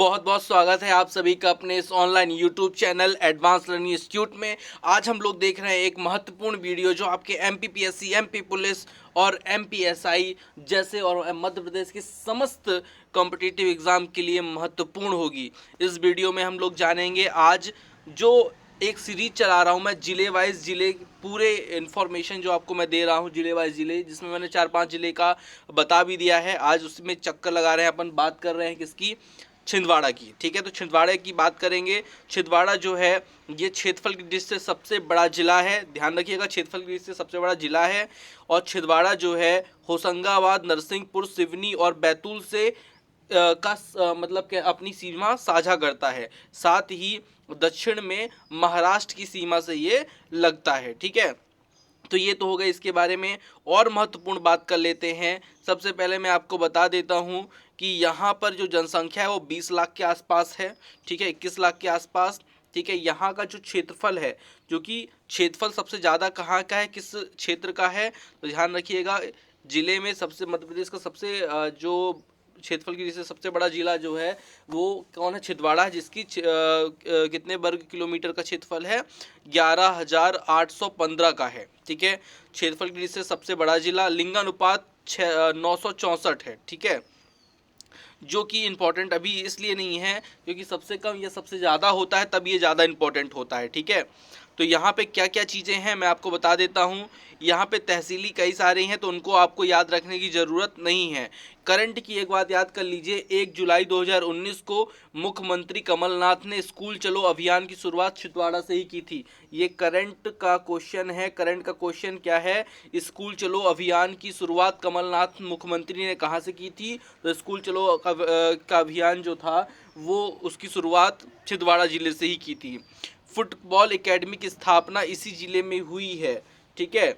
बहुत बहुत स्वागत है आप सभी का अपने इस online YouTube channel advance learning institute में। आज हम लोग देख रहे हैं एक महत्वपूर्ण वीडियो जो आपके एमपीपीएससी, एमपी पुलिस और एमपीएसआई जैसे और मध्य प्रदेश के समस्त कॉम्पिटिटिव एग्जाम के लिए महत्वपूर्ण होगी। इस वीडियो में हम लोग जानेंगे आज जो एक सीरीज चला रहा हूँ मैं, जिले वाइज जिले पूरे इन्फॉर्मेशन जो आपको मैं दे रहा हूँ जिले वाइज जिले, जिसमें मैंने 4-5 जिले का बता भी दिया है। आज उसमें चक्कर लगा रहे हैं, अपन बात कर रहे हैं किसकी? छिंदवाड़ा की। ठीक है, तो छिंदवाड़ा की बात करेंगे। छिंदवाड़ा जो है ये क्षेत्रफल की दृष्टि से सबसे बड़ा जिला है, ध्यान रखिएगा, क्षेत्रफल की दृष्टि से सबसे बड़ा जिला है। और छिंदवाड़ा जो है होशंगाबाद, नरसिंहपुर, सिवनी और बैतूल से मतलब कि अपनी सीमा साझा करता है। साथ ही दक्षिण में महाराष्ट्र की सीमा से ये लगता है। ठीक है, तो ये तो हो गए इसके बारे में। और महत्वपूर्ण बात कर लेते हैं। सबसे पहले मैं आपको बता देता हूँ कि यहाँ पर जो जनसंख्या है वो 20 लाख के आसपास है। ठीक है, 21 लाख के आसपास। ठीक है, यहाँ का जो क्षेत्रफल है, जो कि क्षेत्रफल सबसे ज़्यादा कहाँ का है, किस क्षेत्र का है, तो ध्यान रखिएगा। जिले में सबसे मध्य प्रदेश का सबसे जो क्षेत्रफल की दृष्टि से सबसे बड़ा जिला जो है वो कौन है? छिंदवाड़ा है, जिसकी कितने वर्ग किलोमीटर का क्षेत्रफल है? 11,815 का है। ठीक है, क्षेत्रफल की दृष्टि से सबसे बड़ा जिला। लिंगानुपात 964 है। ठीक है, जो कि इम्पोर्टेंट अभी इसलिए नहीं है क्योंकि सबसे कम या सबसे ज़्यादा होता है तब ये ज़्यादा इम्पोर्टेंट होता है। ठीक है, तो यहाँ पे क्या क्या चीज़ें हैं मैं आपको बता देता हूँ। यहाँ पे तहसीली कई सारे हैं तो उनको आपको याद रखने की ज़रूरत नहीं है। करंट की एक बात याद कर लीजिए, 1 जुलाई 2019 को मुख्यमंत्री कमलनाथ ने स्कूल चलो अभियान की शुरुआत छिंदवाड़ा से ही की थी। ये करंट का क्वेश्चन है। करंट का क्वेश्चन क्या है? स्कूल चलो अभियान की शुरुआत कमलनाथ मुख्यमंत्री ने कहाँ से की थी? तो स्कूल चलो का अभियान जो था वो उसकी शुरुआत छिंदवाड़ा जिले से ही की थी। फुटबॉल एकेडमी की स्थापना इसी जिले में हुई है। ठीक है,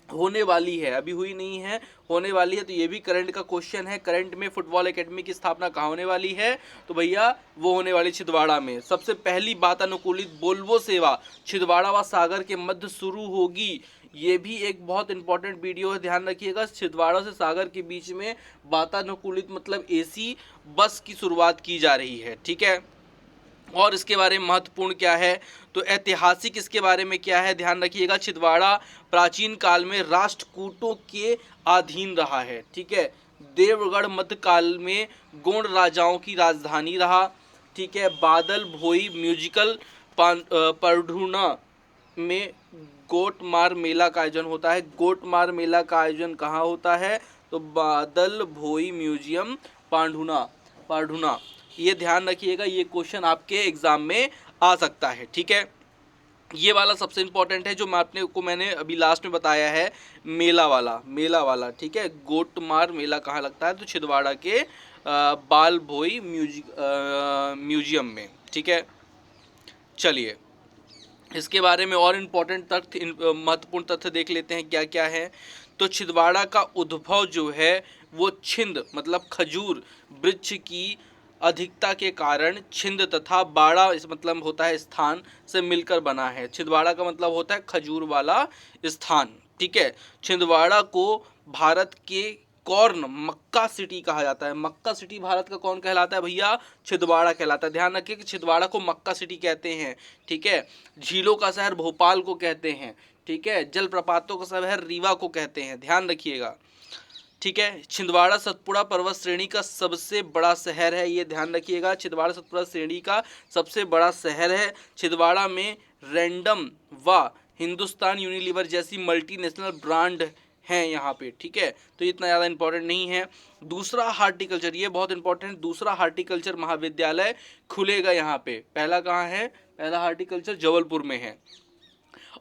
होने वाली है, अभी हुई नहीं है, होने वाली है। तो ये भी करंट का क्वेश्चन है। करंट में फुटबॉल एकेडमी की स्थापना कहाँ होने वाली है? तो भैया वो होने वाली छिंदवाड़ा में। सबसे पहली वातानुकूलित वोल्वो सेवा छिंदवाड़ा व सागर के मध्य शुरू होगी। ये भी एक बहुत इंपॉर्टेंट वीडियो है, ध्यान रखिएगा। छिंदवाड़ा से सागर के बीच में वातानुकूलित मतलब एसी बस की शुरुआत की जा रही है। ठीक है, और इसके बारे में महत्वपूर्ण क्या है? तो ऐतिहासिक इसके बारे में क्या है, ध्यान रखिएगा। छिंदवाड़ा प्राचीन काल में राष्ट्रकूटों के अधीन रहा है। ठीक है, देवगढ़ मध्यकाल में गोंड राजाओं की राजधानी रहा। ठीक है, बादल भोई म्यूजिकल परढूना में गोटमार मेला का आयोजन होता है। गोटमार मेला का आयोजन कहाँ होता है? तो बादल भोई म्यूजियम पांढुना। ये ध्यान रखिएगा, ये क्वेश्चन आपके एग्जाम में आ सकता है। ठीक है, ये वाला सबसे इंपॉर्टेंट है जो मैंने अभी लास्ट में बताया है, मेला वाला। ठीक है, गोटमार मेला कहाँ लगता है? तो छिंदवाड़ा के बाल भोई म्यूजियम में। ठीक है, चलिए इसके बारे में और इम्पोर्टेंट तथ्य, महत्वपूर्ण तथ्य देख लेते हैं क्या क्या है। तो छिंदवाड़ा का उद्भव जो है वो छिंद मतलब खजूर वृक्ष की अधिकता के कारण छिंद तथा बाड़ा इस मतलब होता है स्थान से मिलकर बना है। छिंदवाड़ा का मतलब होता है खजूर वाला स्थान। ठीक है, छिंदवाड़ा को भारत के कॉर्न मक्का सिटी कहा जाता है। मक्का सिटी भारत का कौन कहलाता है भैया? छिंदवाड़ा कहलाता है। ध्यान रखिए कि छिंदवाड़ा को मक्का सिटी कहते हैं। ठीक है, झीलों का शहर भोपाल को कहते हैं। ठीक है, जलप्रपातों का शहर रीवा को कहते हैं, ध्यान रखिएगा। ठीक है, छिंदवाड़ा सतपुड़ा पर्वत श्रेणी का सबसे बड़ा शहर है, ये ध्यान रखिएगा। छिंदवाड़ा सतपुड़ा श्रेणी का सबसे बड़ा शहर है। छिंदवाड़ा में रैंडम व हिंदुस्तान यूनिलीवर जैसी मल्टीनेशनल ब्रांड हैं यहाँ पे। ठीक है, तो इतना ज़्यादा इंपॉर्टेंट नहीं है। दूसरा हार्टिकल्चर, ये बहुत इंपॉर्टेंट, दूसरा हार्टिकल्चर महाविद्यालय खुलेगा यहाँ पे। पहला कहाँ है? पहला हार्टिकल्चर जबलपुर में है।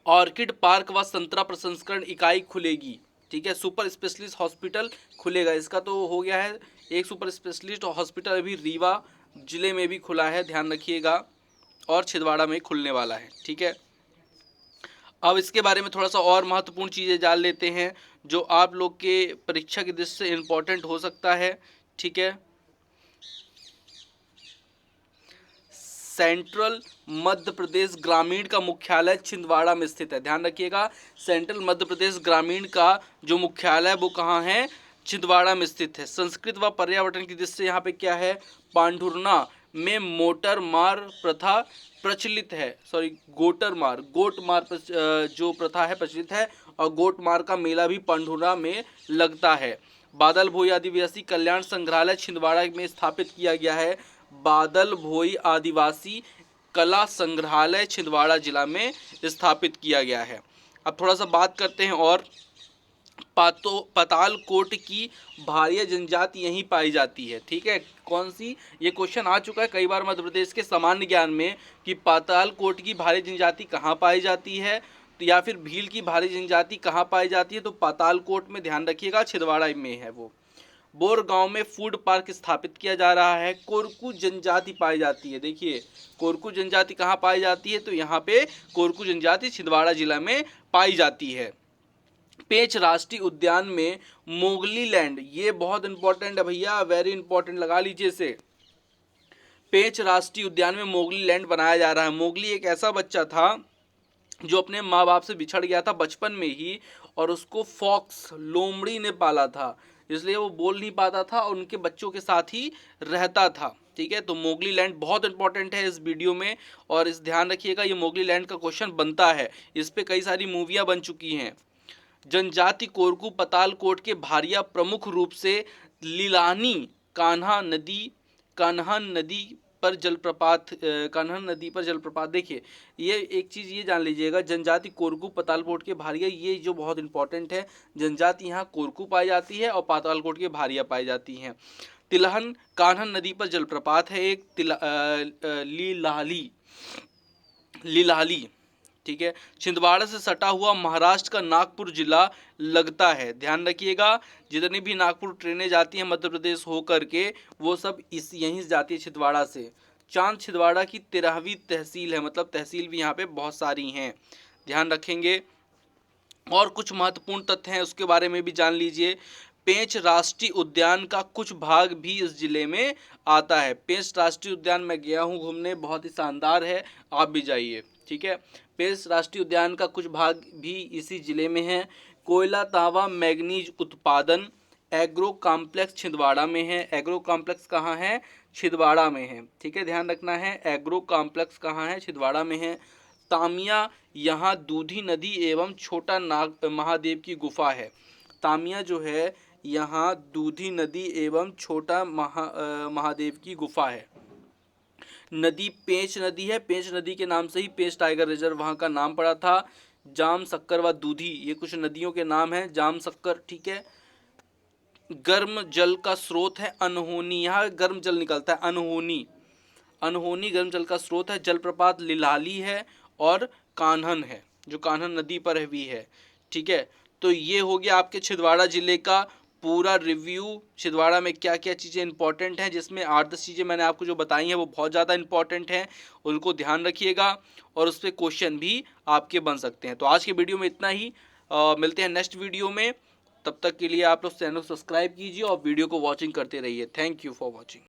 ऑर्किड पार्क व संतरा प्रसंस्करण इकाई खुलेगी। ठीक है, सुपर स्पेशलिस्ट हॉस्पिटल खुलेगा। इसका तो हो गया है, एक सुपर स्पेशलिस्ट हॉस्पिटल अभी रीवा जिले में भी खुला है, ध्यान रखिएगा, और छिंदवाड़ा में खुलने वाला है। ठीक है, अब इसके बारे में थोड़ा सा और महत्वपूर्ण चीज़ें जान लेते हैं जो आप लोग के परीक्षा की दृष्टि से इम्पोर्टेंट हो सकता है। ठीक है, सेंट्रल मध्य प्रदेश ग्रामीण का मुख्यालय छिंदवाड़ा में स्थित है। ध्यान रखिएगा, सेंट्रल मध्य प्रदेश ग्रामीण का जो मुख्यालय है वो कहाँ है? छिंदवाड़ा में स्थित है। संस्कृत व पर्यावरण की दृष्टि से यहाँ पे क्या है? पांढुरना में मोटर मार प्रथा प्रचलित है, सॉरी गोट मार जो प्रथा है प्रचलित है, और गोट मार का मेला भी पंढुरा में लगता है। बादल भोई आदिवासी कल्याण संग्रहालय छिंदवाड़ा में स्थापित किया गया है। बादल भोई आदिवासी कला संग्रहालय छिंदवाड़ा जिला में स्थापित किया गया है। अब थोड़ा सा बात करते हैं और पातालकोट की भारिया जनजाति यहीं पाई जाती है। ठीक है, कौन सी, ये क्वेश्चन आ चुका है कई बार मध्य प्रदेश के सामान्य ज्ञान में कि पातालकोट की भारी जनजाति कहाँ पाई जाती है, तो या फिर भील की भारी जनजाति कहाँ पाई जाती है, तो पातालकोट में ध्यान रखिएगा, छिंदवाड़ा में है वो। बोर गांव में फूड पार्क स्थापित किया जा रहा है। कोरकू जनजाति पाई जाती है, देखिए कोरकू जनजाति कहाँ पाई जाती है, तो यहाँ पे कोरकू जनजाति छिंदवाड़ा जिला में पाई जाती है। पेंच राष्ट्रीय उद्यान में मोगली लैंड, ये बहुत इंपॉर्टेंट है भैया, वेरी इंपॉर्टेंट, लगा लीजिए इसे। पेंच राष्ट्रीय उद्यान में मोगली लैंड बनाया जा रहा है। मोगली एक ऐसा बच्चा था जो अपने माँ बाप से बिछड़ गया था बचपन में ही, और उसको फॉक्स लोमड़ी ने पाला था, इसलिए वो बोल नहीं पाता था और उनके बच्चों के साथ ही रहता था। ठीक है, तो मोगली लैंड बहुत इंपॉर्टेंट है इस वीडियो में, और इस ध्यान रखिएगा ये मोगली लैंड का क्वेश्चन बनता है, इस पे कई सारी मूवियाँ बन चुकी हैं। जनजाति कोरकू पतालकोट के भारिया प्रमुख रूप से लीलानी कान्हा नदी पर जलप्रपात देखिए, ये एक चीज़ ये जान लीजिएगा, जनजाति कोरकू पतालकोट के भारिया, ये जो बहुत इंपॉर्टेंट है, जनजाति यहाँ कोरकू पाई जाती है और पातालकोट के भारिया पाई जाती हैं। तिलहन कान्हा नदी पर जलप्रपात है एक, लीलाली। ठीक है, छिंदवाड़ा से सटा हुआ महाराष्ट्र का नागपुर जिला लगता है। ध्यान रखिएगा, जितनी भी नागपुर ट्रेनें जाती हैं मध्य प्रदेश होकर के, वो सब यहीं से जाती है छिंदवाड़ा से। चांद छिंदवाड़ा की 13वीं तहसील है, मतलब तहसील भी यहाँ पे बहुत सारी हैं, ध्यान रखेंगे। और कुछ महत्वपूर्ण तथ्य हैं उसके बारे में भी जान लीजिए। पेंच राष्ट्रीय उद्यान का कुछ भाग भी इस जिले में आता है। पेंच राष्ट्रीय उद्यान मैं गया हूँ घूमने, बहुत ही शानदार है, आप भी जाइए। ठीक है, पेंच राष्ट्रीय उद्यान का कुछ भाग भी इसी जिले में है। कोयला तांबा मैग्नीज उत्पादन एग्रो कॉम्प्लेक्स छिंदवाड़ा में है। एग्रो कॉम्प्लेक्स कहाँ है, छिंदवाड़ा में है। ठीक है, ध्यान रखना है, एग्रो कॉम्प्लेक्स कहाँ है, छिंदवाड़ा में है। तामिया, यहाँ दूधी नदी एवं छोटा नाग महादेव की गुफा है। तामिया जो है यहाँ दूधी नदी एवं छोटा महादेव की गुफा है। नदी पेंच नदी है, पेंच नदी के नाम से ही पेंच टाइगर रिजर्व वहाँ का नाम पड़ा था। जाम शक्कर व दूधी, ये कुछ नदियों के नाम हैं, जाम शक्कर। ठीक है, गर्म जल का स्रोत है अनहोनी, यहाँ गर्म जल निकलता है, अनहोनी गर्म जल का स्रोत है। जलप्रपात लिलाली है और कान्हन है, जो कान्हन नदी पर भी है। ठीक है, तो ये हो गया आपके छिंदवाड़ा जिले का पूरा रिव्यू। छिंदवाड़ा में क्या क्या चीज़ें इंपॉर्टेंट हैं, जिसमें 8-10 चीज़ें मैंने आपको जो बताई हैं वो बहुत ज़्यादा इंपॉर्टेंट हैं, उनको ध्यान रखिएगा और उस पर क्वेश्चन भी आपके बन सकते हैं। तो आज के वीडियो में इतना ही, मिलते हैं नेक्स्ट वीडियो में। तब तक के लिए आप लोग चैनल सब्सक्राइब कीजिए और वीडियो को वॉचिंग करते रहिए। Thank you for watching.